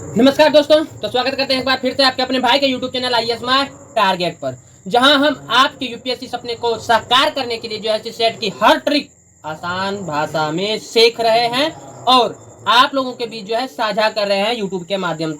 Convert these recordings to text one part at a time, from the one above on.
नमस्कार दोस्तों। तो स्वागत करते हैं एक बार फिर से आपके अपने भाई के YouTube channel IAS my target पर, जहां हम आपके यूपीएससी सपने को साकार करने के लिए जो है सेट की हर ट्रिक आसान भाषा में सीख रहे हैं और आप लोगों के बीच जो है साझा कर रहे हैं यूट्यूब के माध्यम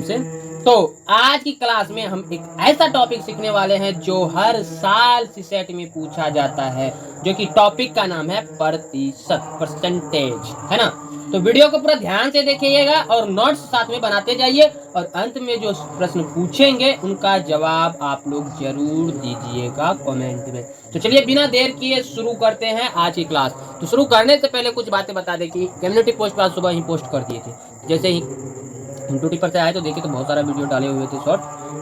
से। तो आज की क्लास में हम एक ऐसा टॉपिक सीखने वाले हैं जो हर साल सेट में पूछा जाता है, जो कि टॉपिक का नाम है प्रतिशत, परसेंटेज, है ना। तो वीडियो को पूरा ध्यान से देखिएगा और नोट्स साथ में बनाते जाइए और अंत में जो प्रश्न पूछेंगे उनका जवाब आप लोग जरूर दीजिएगा कमेंट में। तो चलिए बिना देर किए शुरू करते हैं आज की क्लास। तो शुरू करने से पहले कुछ बातें बता दें कि कम्युनिटी पोस्ट पर आज सुबह ही पोस्ट कर दिए थे। जैसे ही यूट्यूब पर से आए तो देखिए तो बहुत सारा वीडियो डाले हुए थे शॉर्ट,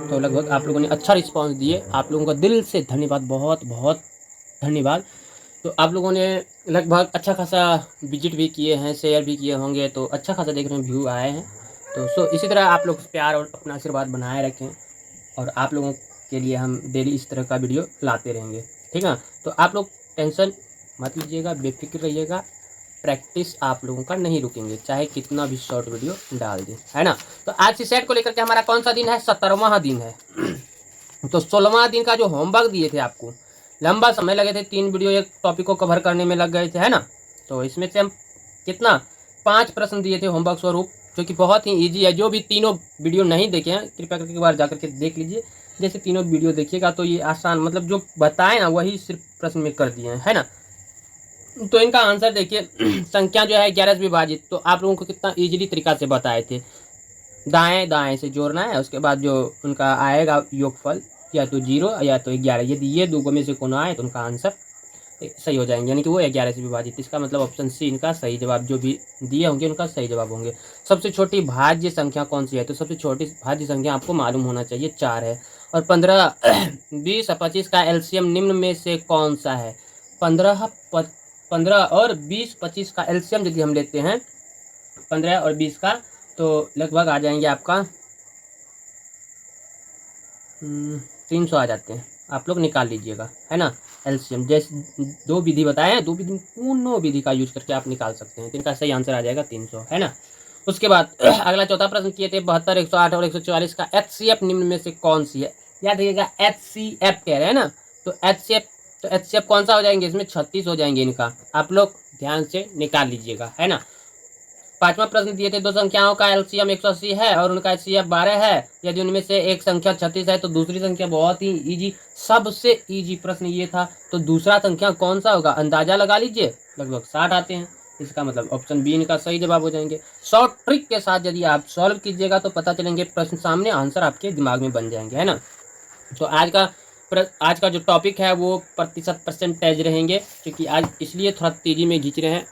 तो लगभग आप लोगों ने अच्छा रिस्पांस दिए। आप लोगों का दिल से धन्यवाद, बहुत बहुत धन्यवाद। तो आप लोगों ने लगभग अच्छा खासा विजिट भी किए हैं, शेयर भी किए होंगे, तो अच्छा खासा देख रहे हैं व्यू आए हैं। तो इसी तरह आप लोग प्यार और अपना आशीर्वाद बनाए रखें और आप लोगों के लिए हम डेली इस तरह का वीडियो लाते रहेंगे, ठीक है। तो आप लोग टेंशन मत लीजिएगा, बेफिक्र रहिएगा। प्रैक्टिस आप लोगों का नहीं रुकेंगे, चाहे कितना भी शॉर्ट वीडियो डाल दें, है ना। तो आज की सेट को लेकर के हमारा कौन सा दिन है? 17वां दिन है। तो 16वां दिन का जो होमवर्क दिए थे आपको, लंबा समय लगे थे, 3 वीडियो एक टॉपिक को कवर करने में लग गए थे, है ना। तो इसमें से हम कितना 5 प्रश्न दिए थे होमवर्क स्वरूप, जो कि बहुत ही ईजी है। जो भी तीनों वीडियो नहीं देखे हैं कृपया करके एक बार जाकर के देख लीजिए। जैसे तीनों वीडियो देखिएगा तो ये आसान, मतलब जो बताए ना वही सिर्फ प्रश्न में कर दिए हैं, है ना। तो इनका आंसर देखिए संख्या जो है 11 से विभाजित, तो आप लोगों को कितना इजीली तरीका से बताए थे। दाएं दाएं से जोड़ना है, उसके बाद जो उनका आएगा योगफल या तो 0 या तो 11, यदि ये दो में से कोनो आए तो उनका आंसर सही हो जाएंगे, यानी कि वो 11 से विभाजित। इसका मतलब ऑप्शन सी इनका सही जवाब, जो भी दिए होंगे उनका सही जवाब होंगे। सबसे छोटी भाज्य संख्या कौन सी है? तो सबसे छोटी भाज्य संख्या आपको मालूम होना चाहिए 4 है। और 15, 20 और 25 का एलसीएम निम्न में से कौन सा है? 15 और 20, 25 का एलसीएम यदि हम लेते हैं 15 और 20 का, तो लगभग आ जाएंगे आपका 300 आ जाते हैं। आप लोग निकाल लीजिएगा, है ना। एलसीएम जैसे 2 विधि बताए हैं, 2 विधि पूर्ण विधि का यूज करके आप निकाल सकते हैं, तो इनका सही आंसर आ जाएगा 300, है ना। उसके बाद अगला चौथा प्रश्न किए थे 72, 108 और 144 का एचसीएफ निम्न में से कौन सी है? याद रखिएगा एचसीएफ कह रहे हैं ना, तो एचसीएफ कौन सा हो जाएंगे? इसमें 36 हो जाएंगे इनका, आप लोग ध्यान से निकाल लीजिएगा, है ना। पांचवा प्रश्न दिए थे दो संख्याओं का एलसीएम 180 है और उनका एचसीएफ 12 है, यदि उनमें से एक संख्या 36 है तो दूसरी संख्या, बहुत ही इजी, सबसे इजी प्रश्न ये था। तो दूसरा संख्या कौन सा होगा? अंदाजा लगा लीजिए, लगभग 60 आते हैं। इसका मतलब ऑप्शन बी इनका सही जवाब हो जाएंगे। शॉर्ट ट्रिक के साथ यदि आप सॉल्व कीजिएगा तो पता चलेंगे प्रश्न सामने, आंसर आपके दिमाग में बन जाएंगे, है ना। तो आज का जो टॉपिक है वो प्रतिशत, परसेंटेज रहेंगे, क्योंकि आज इसलिए थोड़ा तेजी में खींच रहे हैं।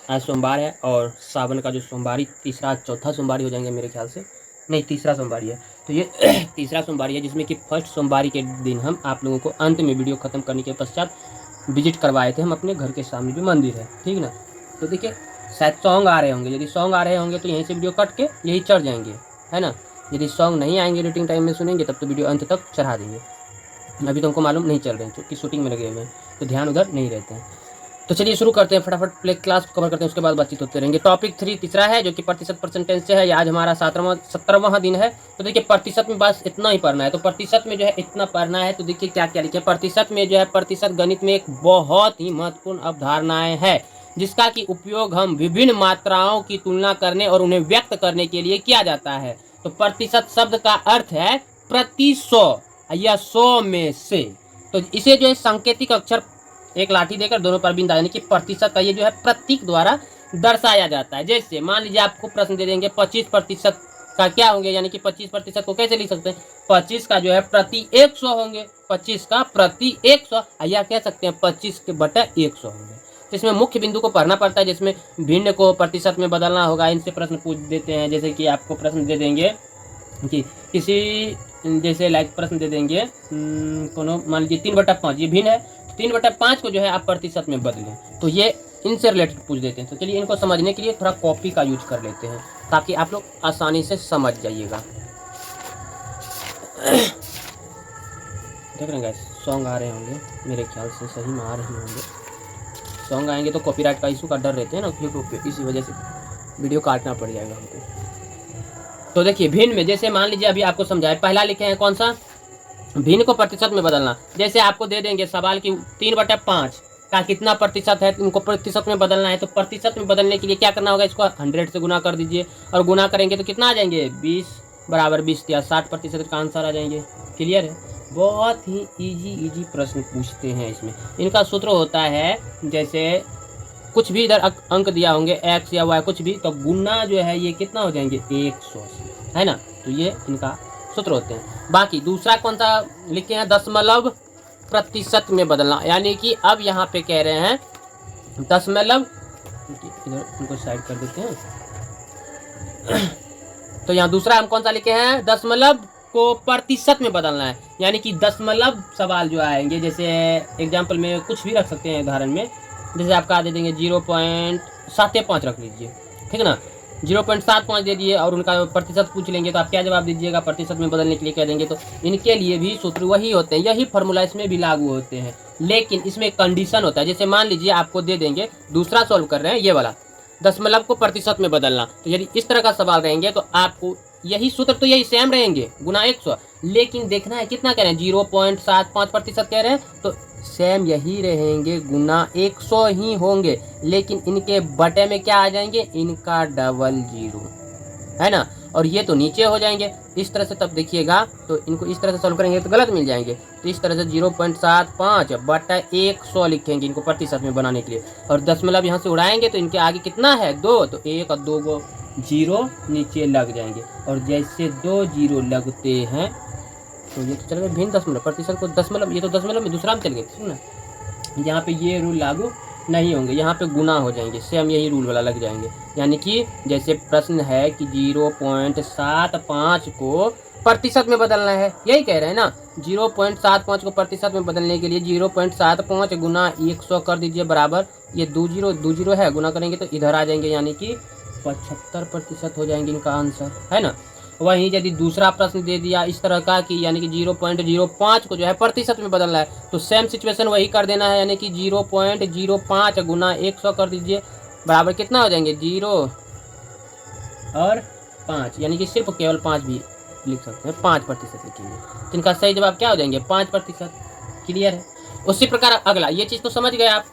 आज सोमवार है और सावन का जो सोमवारी तीसरा चौथा सोमवारी हो जाएंगे मेरे ख्याल से, नहीं तीसरा सोमवारी है। तो ये तीसरा सोमवारी है, जिसमें कि फर्स्ट सोमवारी के दिन हम आप लोगों को अंत में वीडियो खत्म करने के पश्चात विजिट करवाए थे हम अपने घर के सामने जो मंदिर है, ठीक ना। तो देखिए शायद सॉन्ग आ रहे होंगे, यदि सॉन्ग आ रहे होंगे तो यहीं से वीडियो कट के यही चढ़ जाएंगे, है ना। यदि सॉन्ग नहीं आएंगे, एडिटिंग टाइम में सुनेंगे, तब तो वीडियो अंत तक चढ़ा देंगे। अभी तो हमको मालूम नहीं चल रहे हैं क्योंकि शूटिंग में लगे हुए हैं, तो ध्यान उधर नहीं रहते हैं। तो चलिए शुरू करते हैं, फटाफट प्ले क्लास को कवर करते हैं, उसके बाद बातचीत होते रहेंगे। टॉपिक 3 तीसरा है, जो कि प्रतिशत, परसेंटेज से है। आज हमारा 17वां दिन है। तो देखिए प्रतिशत में बस इतना ही पढ़ना है, तो प्रतिशत में जो है इतना पढ़ना है। तो देखिए क्या क्या लिखे प्रतिशत में, जो है प्रतिशत गणित में एक बहुत ही महत्वपूर्ण अवधारणाएं है, जिसका कि उपयोग हम विभिन्न मात्राओं की तुलना करने और उन्हें व्यक्त करने के लिए किया जाता है। तो प्रतिशत शब्द का अर्थ है प्रति 100 या 100 में से। तो इसे जो है सांकेतिक अक्षर एक लाठी देकर दोनों पर बिंदा, यानी कि प्रतिशत का ये जो है प्रतीक द्वारा दर्शाया जाता है। जैसे मान लीजिए आपको प्रश्न दे देंगे 25% का क्या होंगे, यानी कि 25% को कैसे लिख सकते हैं? 25 का जो है प्रति 100 होंगे, 25 का प्रति 100, या कह सकते हैं 25 के बटा 100 होंगे। तो इसमें मुख्य बिंदु को पढ़ना पड़ता है, जिसमें भिन्न को प्रतिशत में बदलना होगा। इनसे प्रश्न पूछ देते हैं, जैसे कि आपको प्रश्न दे देंगे कि किसी, जैसे लाइक प्रश्न दे देंगे कोनो, मान लीजिए 3/5, ये भिन्न है, 3/5 को जो है आप प्रतिशत में बदलें, तो ये इनसे रिलेटेड पूछ देते हैं। तो चलिए इनको समझने के लिए थोड़ा कॉपी का यूज कर लेते हैं, ताकि आप लोग आसानी से समझ जाइएगा। देख रहे हैं गाइस, सॉन्ग आ रहे होंगे, मेरे ख्याल से सही में आ रहे होंगे। सॉन्ग आएंगे तो कॉपीराइट का इशू का डर रहते हैं ना यूट्यूब पे, इसी वजह से वीडियो काटना पड़ जाएगा हमको। तो देखिए भिन्न में, जैसे मान लीजिए अभी आपको समझाए, पहला लिखे हैं कौन सा, भिन्न को प्रतिशत में बदलना। जैसे आपको दे देंगे सवाल की 3/5 का कितना प्रतिशत है, इनको प्रतिशत में बदलना है। तो प्रतिशत में बदलने के लिए क्या करना होगा, इसको 100 से गुना कर दीजिए, और गुना करेंगे तो कितना आ जाएंगे, 20 बराबर 20 या 60% का आंसर आ जाएंगे। क्लियर है। बहुत ही इजी प्रश्न पूछते हैं इसमें। इनका सूत्र होता है, जैसे कुछ भी इधर अंक दिया होंगे x या y कुछ भी, तो गुना जो है ये कितना हो जाएंगे 100 से, है ना। तो ये इनका सूत्र होते हैं। बाकी दूसरा कौन सा लिखे हैं, दशमलव प्रतिशत में बदलना। यानी कि अब यहाँ पे कह रहे हैं दशमलव, इधर इनको साइड कर देते हैं। तो यहाँ दूसरा हम कौन सा लिखे हैं, दशमलव को प्रतिशत में बदलना है। यानी कि दशमलव सवाल जो आएंगे, जैसे एग्जाम्पल में कुछ भी रख सकते हैं उदाहरण में, जैसे आपका दे देंगे 0.75 रख लीजिए, ठीक है ना, 0.75 दे दिए और उनका प्रतिशत पूछ लेंगे तो आप क्या जवाब दीजिएगा, प्रतिशत में बदलने के लिए कह देंगे। तो इनके लिए भी सूत्र वही होते हैं, यही फॉर्मूला इसमें भी लागू होते हैं, लेकिन इसमें कंडीशन होता है। जैसे मान लीजिए आपको दे देंगे, दूसरा सॉल्व कर रहे हैं ये वाला, दशमलव को प्रतिशत में बदलना। तो यदि इस तरह का सवाल रहेंगे तो आपको यही सूत्र तो यही सेम रहेंगे, गुना 100, लेकिन देखना है कितना कह रहे हैं, 0.75% कह रहे हैं, तो सेम यही रहेंगे, गुना 100 ही होंगे, लेकिन इनके बटे में क्या आ जाएंगे, इनका डबल 0, है ना। और ये तो नीचे हो जाएंगे इस तरह से। तब देखिएगा तो इनको इस तरह से सॉल्व करेंगे तो गलत मिल जाएंगे। तो इस तरह से 0.75 बटा 100 लिखेंगे इनको प्रतिशत में बनाने के लिए, और दशमलव यहाँ से उड़ाएंगे तो इनके आगे कितना है, 2, तो 1 और 2 को 0 नीचे लग जाएंगे। और जैसे 2 0 लगते हैं तो ये तो चल गए भिन्न दशमलव, प्रतिशत को दशमलव, ये तो दशमलव में दूसरा में चल गए, ठीक ना। यहाँ पे ये रूल लागू नहीं होंगे, यहाँ पे गुना हो जाएंगे, सेम यही रूल वाला लग जाएंगे। यानी कि जैसे प्रश्न है कि 0.75 को प्रतिशत में बदलना है, यही कह रहे हैं ना, 0.75 को प्रतिशत में बदलने के लिए 0.75 गुना 100 कर दीजिए बराबर, ये 2 0 है, गुना करेंगे तो इधर आ जाएंगे, यानी कि 75% हो जाएंगे इनका आंसर, है ना। वहीं यदि दूसरा प्रश्न दे दिया इस तरह का कि यानी कि 0.05 को जो है प्रतिशत में बदलना है, तो सेम सिचुएशन वही कर देना है, यानी कि 0.05 गुना 100 कर दीजिए बराबर कितना हो जाएंगे, 0 और 5, यानी कि सिर्फ केवल 5 भी लिख सकते हैं, 5% लिखेंगे तो इनका सही जवाब क्या हो जाएंगे, 5%। क्लियर है। उसी प्रकार अगला, ये चीज़ तो समझ गए आप,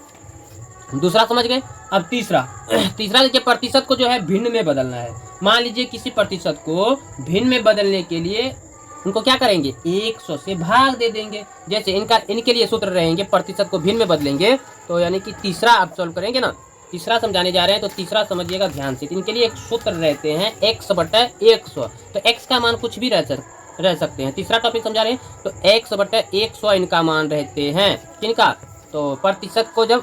दूसरा समझ गए। अब तीसरा देखिए, प्रतिशत को जो है भिन्न में बदलना है। मान लीजिए किसी प्रतिशत को भिन्न में बदलने के लिए उनको क्या करेंगे, 100 से भाग दे देंगे। जैसे इनके लिए सूत्र रहेंगे, प्रतिशत को भिन्न में बदलेंगे तो यानी कि तीसरा आप सॉल्व करेंगे ना, तीसरा समझाने जा रहे हैं तो तीसरा समझिएगा ध्यान से। इनके लिए एक सूत्र रहते हैं x/100, तो x का मान कुछ भी रह सकते हैं। तीसरा टॉपिक समझा रहे हैं तो x/100 इनका मान रहते हैं, किनका, तो प्रतिशत को जब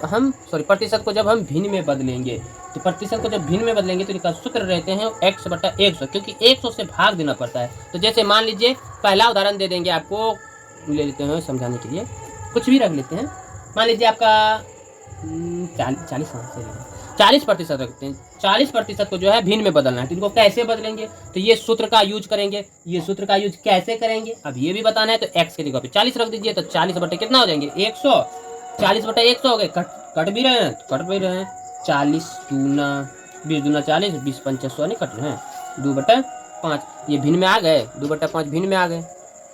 हम भिन्न में बदलेंगे, तो प्रतिशत को जब भिन्न में बदलेंगे तो इनका सूत्र रहते हैं x/100, क्योंकि 100 से भाग देना पड़ता है। तो जैसे मान लीजिए पहला उदाहरण दे देंगे आपको, ले लेते हैं समझाने के लिए, कुछ भी रख लेते हैं। मान लीजिए आपका 40% रखते हैं, 40% को जो है भिन्न में बदलना है, तो इनको कैसे बदलेंगे, तो ये सूत्र का यूज करेंगे। ये सूत्र का यूज कैसे करेंगे अब ये भी बताना है। तो x की जगह पे 40 रख दीजिए, तो 40 बटे कितना हो जाएंगे, 100, 40 बटे 100 हो गए, कट भी रहे हैं, 40 दूना 20 दूना 40, 20 पंचा 100 नहीं कट रहे हैं, 2/5 ये भिन्न में आ गए, 2/5 भिन्न में आ गए,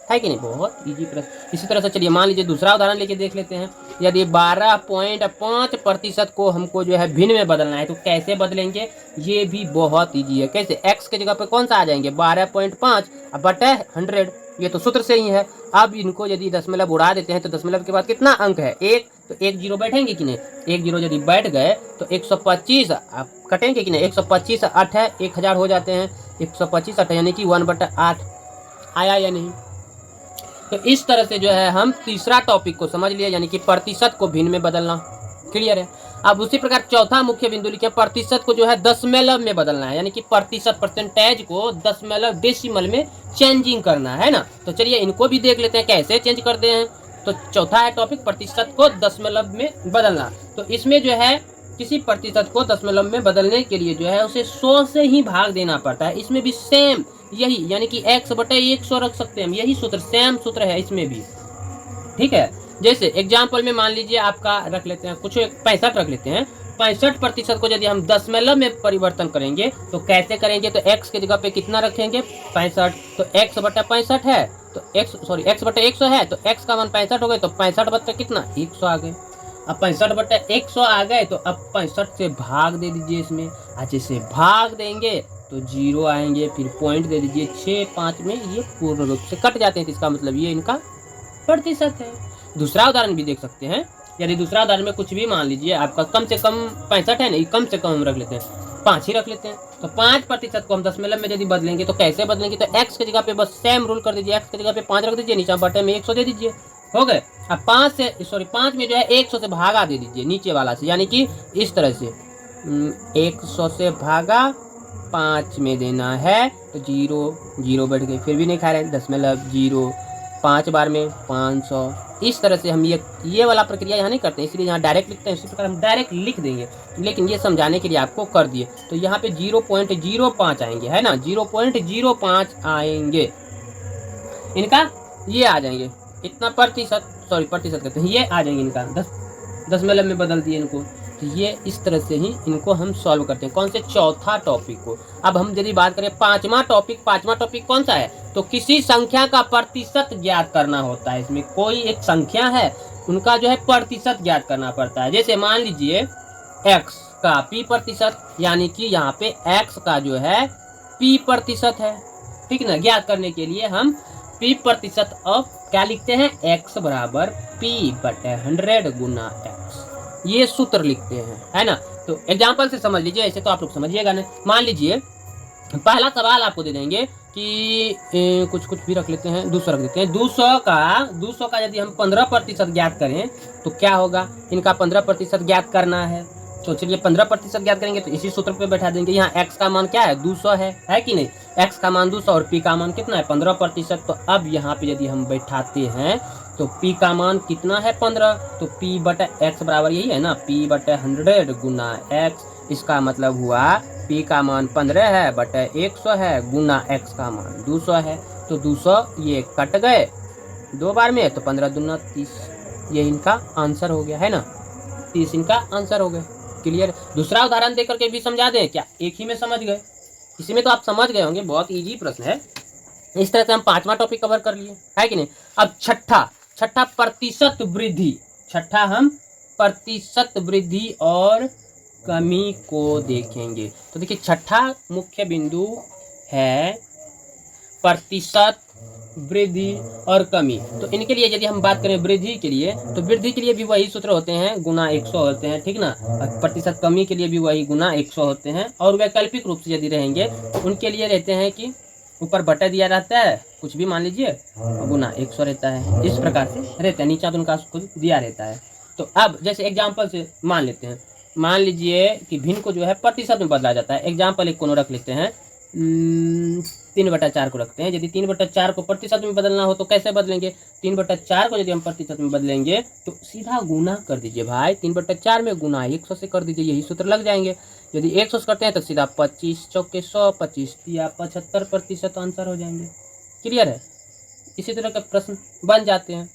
है कि नहीं। बहुत इजी प्रश्न। इसी तरह से चलिए मान लीजिए दूसरा उदाहरण लेके देख लेते हैं। यदि 12.5% को हमको जो है भिन्न में बदलना है तो कैसे बदलेंगे, ये भी बहुत इजी है। कैसे, x के जगह पे कौन सा आ जाएंगे, 12.5 बटे 100, ये तो सूत्र से ही है। अब इनको यदि दशमलव उड़ा देते हैं तो दशमलव के बाद कितना अंक है, 1, तो 1 0 बैठेंगे कि नहीं, 1 0 यदि बैठ गए तो 125 आप कटेंगे कि नहीं, 125 8 है, 1000 हो जाते हैं, 125 8 यानी कि 1/8 आया या नहीं। तो इस तरह से जो है हम तीसरा टॉपिक को समझ लिए, यानी कि प्रतिशत को भिन्न में बदलना। क्लियर है। अब उसी प्रकार चौथा मुख्य बिंदु लिखे, प्रतिशत को जो है दशमलव में बदलना है, यानी कि प्रतिशत परसेंटेज को दशमलव डेसिमल में चेंजिंग करना है ना। तो चलिए इनको भी देख लेते हैं कैसे चेंज करते हैं। तो चौथा है टॉपिक, प्रतिशत को दशमलव में बदलना। तो इसमें जो है किसी प्रतिशत को दशमलव में बदलने के लिए जो है उसे 100 से ही भाग देना पड़ता है। इसमें भी सेम यही, यानी कि x/100 रख सकते हैं, यही सूत्र, सेम सूत्र है इसमें भी, ठीक है। जैसे एग्जाम्पल में मान लीजिए आपका रख लेते हैं कुछ 65 रख लेते हैं, 65% को यदि हम दशमलव में परिवर्तन करेंगे तो कैसे करेंगे, तो x की जगह पे कितना रखेंगे 65, तो x बटा 65 है, तो x बटा 100 है, तो x का मान 65 हो गए, तो 65 बटा कितना 100 आ गए। अब 65 बटा 100 आ गए, तो अब 65 से भाग दे दीजिए इसमें, अच्छे से भाग देंगे तो 0 आएंगे, फिर पॉइंट दे दीजिए 6 5 में, ये पूर्ण रूप से कट जाते हैं, तो इसका मतलब ये इनका प्रतिशत है। दूसरा उदाहरण भी देख सकते हैं, यदि दूसरा उदाहरण में कुछ भी मान लीजिए आपका कम से कम 65 है, नहीं कम से कम हम रख लेते हैं 5 ही रख लेते हैं, तो 5% को हम दशमलव में यदि बदलेंगे तो कैसे बदलेंगे, तो x की जगह पे बस सेम रूल कर दीजिए, x की जगह पे 5 रख दीजिए, नीचे बटे में 100 दे दीजिए, हो गए। अब 5 में जो है 100 से भागा दे दीजिए नीचे वाला से, यानी कि इस तरह से 100 से भागा 5 में देना है, तो 0 बैठ गए, फिर भी नहीं खा रहे, दशमलव 0 5 बार में 500। इस तरह से हम ये वाला प्रक्रिया यहाँ नहीं करते हैं, इसलिए यहाँ डायरेक्ट लिखते हैं, इसी प्रकार हम डायरेक्ट लिख देंगे, लेकिन ये समझाने के लिए आपको कर दिए। तो यहाँ पे 0.05 आएंगे, है ना, 0.05 आएंगे इनका, ये आ जाएंगे इतना प्रतिशत कहते हैं, ये आ जाएंगे इनका, दशमलव में बदल दिए इनको। तो ये इस तरह से ही इनको हम सॉल्व करते हैं, कौन से चौथा टॉपिक को। अब हम यदि बात करें पांचवा टॉपिक कौन सा है, तो किसी संख्या का प्रतिशत ज्ञात करना होता है। इसमें कोई एक संख्या है, उनका जो है प्रतिशत ज्ञात करना पड़ता है। जैसे मान लीजिए x का p%, यानी कि यहाँ पे x का जो है p% है, ठीक ना। ज्ञात करने के लिए हम p% ऑफ क्या लिखते हैं, x बराबर p/100 गुना x, ये सूत्र लिखते हैं, है ना। तो एग्जाम्पल से समझ लीजिए, ऐसे तो आप लोग समझिएगा ना। मान लीजिए पहला सवाल आपको दे देंगे कि कुछ भी रख लेते हैं, 200 रख देते हैं। 200 का यदि हम 15% ज्ञात करें तो क्या होगा, इनका 15% ज्ञात करना है, तो चलिए 15% ज्ञात करेंगे, तो इसी सूत्र पे बैठा देंगे। यहाँ x का मान क्या है 200 है कि नहीं, x का मान 200 और p का मान कितना है 15%। तो अब यहाँ पे यदि हम बैठाते हैं तो p का मान कितना है 15, तो p/x बराबर यही है ना, p/100 गुना x। इसका मतलब हुआ p का मान 15 है बटे 100 है, गुना x का मान 200 है, तो 200 ये कट गए 2 बार में, तो 15 दूना 30, ये इनका आंसर हो गया, है ना, 30 इनका आंसर हो गया। क्लियर। दूसरा उदाहरण देकर के भी समझा दें क्या, एक ही में समझ गए, इसी में तो आप समझ गए होंगे, बहुत इजी प्रश्न है। इस तरह से हम पांचवा टॉपिक कवर कर लिए, है कि नहीं। अब छठा प्रतिशत वृद्धि, छठा हम प्रतिशत वृद्धि और कमी को देखेंगे। तो देखिए छठा मुख्य बिंदु है प्रतिशत वृद्धि और कमी। तो इनके लिए यदि हम बात करें वृद्धि के लिए, तो वृद्धि के लिए भी वही सूत्र होते हैं, गुना 100 होते हैं, ठीक ना। और प्रतिशत कमी के लिए भी वही गुना 100 होते हैं। और वैकल्पिक रूप से यदि रहेंगे तो उनके लिए रहते हैं कि ऊपर बटा दिया रहता है, कुछ भी मान लीजिए, गुना 100 रहता है, इस प्रकार से रहता है, नीचा तो उनका कुछ दिया रहता है। तो अब जैसे एग्जाम्पल से मान लेते हैं, मान लीजिए कि भिन्न को जो है प्रतिशत में बदला जाता है। एग्जाम्पल एक कोनो रख लेते हैं, 3/4 को रखते हैं। यदि 3/4 को प्रतिशत में बदलना हो तो कैसे बदलेंगे, 3/4 को यदि हम प्रतिशत में बदलेंगे तो सीधा गुना कर दीजिए भाई, 3/4 में गुना 100 से कर दीजिए, यही सूत्र लग जाएंगे। यदि 100 से करते हैं तो सीधा 25 चौके 100, 25 या 75% आंसर हो जाएंगे। क्लियर है, इसी तरह के प्रश्न बन जाते हैं।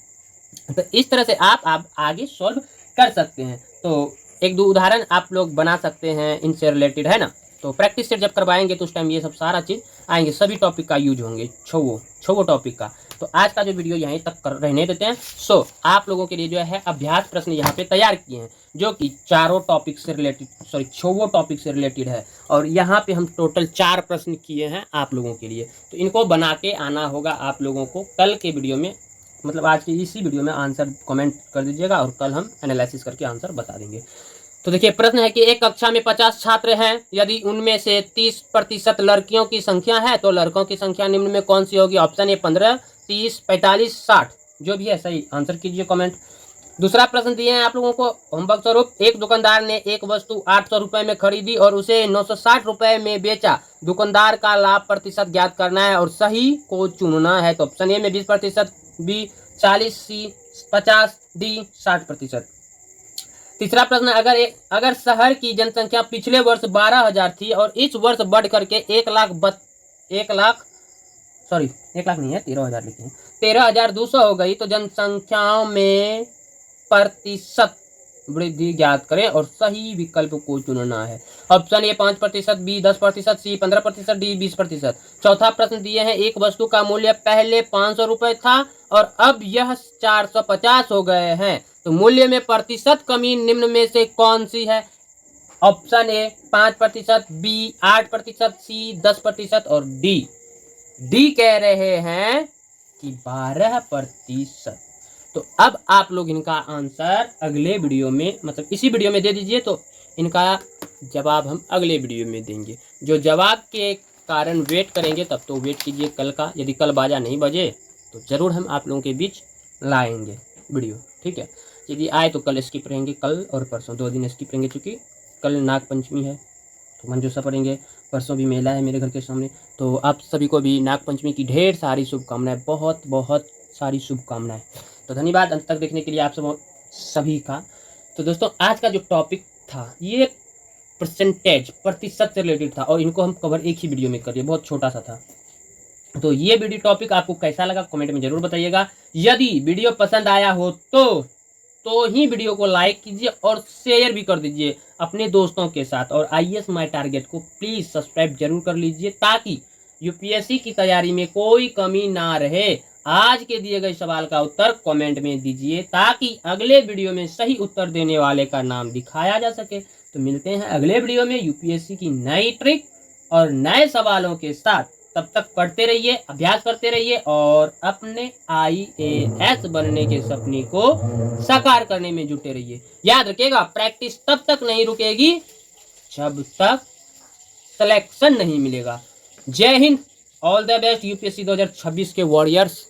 तो इस तरह से आप आगे सॉल्व कर सकते हैं। तो एक दो उदाहरण आप लोग बना सकते हैं इनसे रिलेटेड, है ना। तो प्रैक्टिस सेट जब करवाएंगे तो उस टाइम ये सब सारा चीज़ आएंगे, सभी टॉपिक का यूज होंगे, छो टॉपिक का। तो आज का जो वीडियो यहीं तक रहने देते हैं। सो आप लोगों के लिए जो है अभ्यास प्रश्न यहाँ पे तैयार किए हैं, जो कि छो टॉपिक से रिलेटेड है। और यहाँ पे हम टोटल 4 प्रश्न किए हैं आप लोगों के लिए। तो इनको बना के आना होगा आप लोगों को। कल के वीडियो में, मतलब आज की इसी वीडियो में आंसर कमेंट कर दीजिएगा और कल हम एनालिसिस करके आंसर बता देंगे। तो देखिए प्रश्न है कि एक कक्षा में 50 छात्र हैं, यदि उनमें से 30% लड़कियों की संख्या है तो लड़कों की संख्या निम्न में कौन सी होगी। ऑप्शन ए 15, 30, 45, 60, जो भी है सही आंसर कीजिए कमेंट। दूसरा प्रश्न दिए हैं आप लोगों को होमवर्क स्वरूप, एक दुकानदार ने एक वस्तु 800 रुपए में खरीदी और उसे 960 रुपए में बेचा। दुकानदार का लाभ प्रतिशत ज्ञात करना है और सही को चुनना है। तो ऑप्शन ए में 20%, बी 40, सी 50, डी 60%। तीसरा प्रश्न, अगर शहर की जनसंख्या पिछले वर्ष 12,000 थी और इस वर्ष बढ़ करके 13,200 हो गई, तो जनसंख्याओं में प्रतिशत वृद्धि ज्ञात करें और सही विकल्प को चुनना है। Option A 5%, B 10%, C 15%, D 20%। चौथा प्रश्न दिए हैं, एक वस्तु का मूल्य पहले 500 रुपए था और अब यह 450 हो गए हैं, तो मूल्य में प्रतिशत कमी निम्न में से कौन सी है? ऑप्शन ए 5%, बी 8%, सी 10% और डी कह रहे हैं कि 12%। तो अब आप लोग इनका आंसर अगले वीडियो में, मतलब इसी वीडियो में दे दीजिए, तो इनका जवाब हम अगले वीडियो में देंगे। जो जवाब के कारण वेट करेंगे तब तो वेट कीजिए कल का, यदि कल बाजा नहीं बजे तो ज़रूर हम आप लोगों के बीच लाएंगे वीडियो, ठीक है। यदि आए तो कल स्किप रहेंगे, कल और परसों 2 दिन स्किप रहेंगे, चूँकि कल नाग पंचमी है तो मंजूषा पढ़ेंगे, परसों भी मेला है मेरे घर के सामने। तो आप सभी को भी नाग पंचमी की ढेर सारी शुभकामनाएं, बहुत बहुत सारी शुभकामनाएं। तो धन्यवाद अंत तक देखने के लिए आप सभी का। तो दोस्तों आज का जो टॉपिक था ये प्रतिशत से रिलेटेड था और इनको हम कवर एक ही वीडियो में करिए, बहुत छोटा सा था। तो ये वीडियो टॉपिक आपको कैसा लगा कमेंट में जरूर बताइएगा। यदि वीडियो पसंद आया हो तो ही वीडियो को लाइक कीजिए और शेयर भी कर दीजिए अपने दोस्तों के साथ। और IAS माय टारगेट को प्लीज़ सब्सक्राइब जरूर कर लीजिए ताकि यूपीएससी की तैयारी में कोई कमी ना रहे। आज के दिए गए सवाल का उत्तर कमेंट में दीजिए ताकि अगले वीडियो में सही उत्तर देने वाले का नाम दिखाया जा सके। तो मिलते हैं अगले वीडियो में यूपीएससी की नई ट्रिक और नए सवालों के साथ। तब तक पढ़ते रहिए, अभ्यास करते रहिए और अपने IAS बनने के सपने को साकार करने में जुटे रहिए। याद रखिएगा, प्रैक्टिस तब तक नहीं रुकेगी जब तक सिलेक्शन नहीं मिलेगा। जय Hind, all the best UPSC 2026 के वॉरियर्स।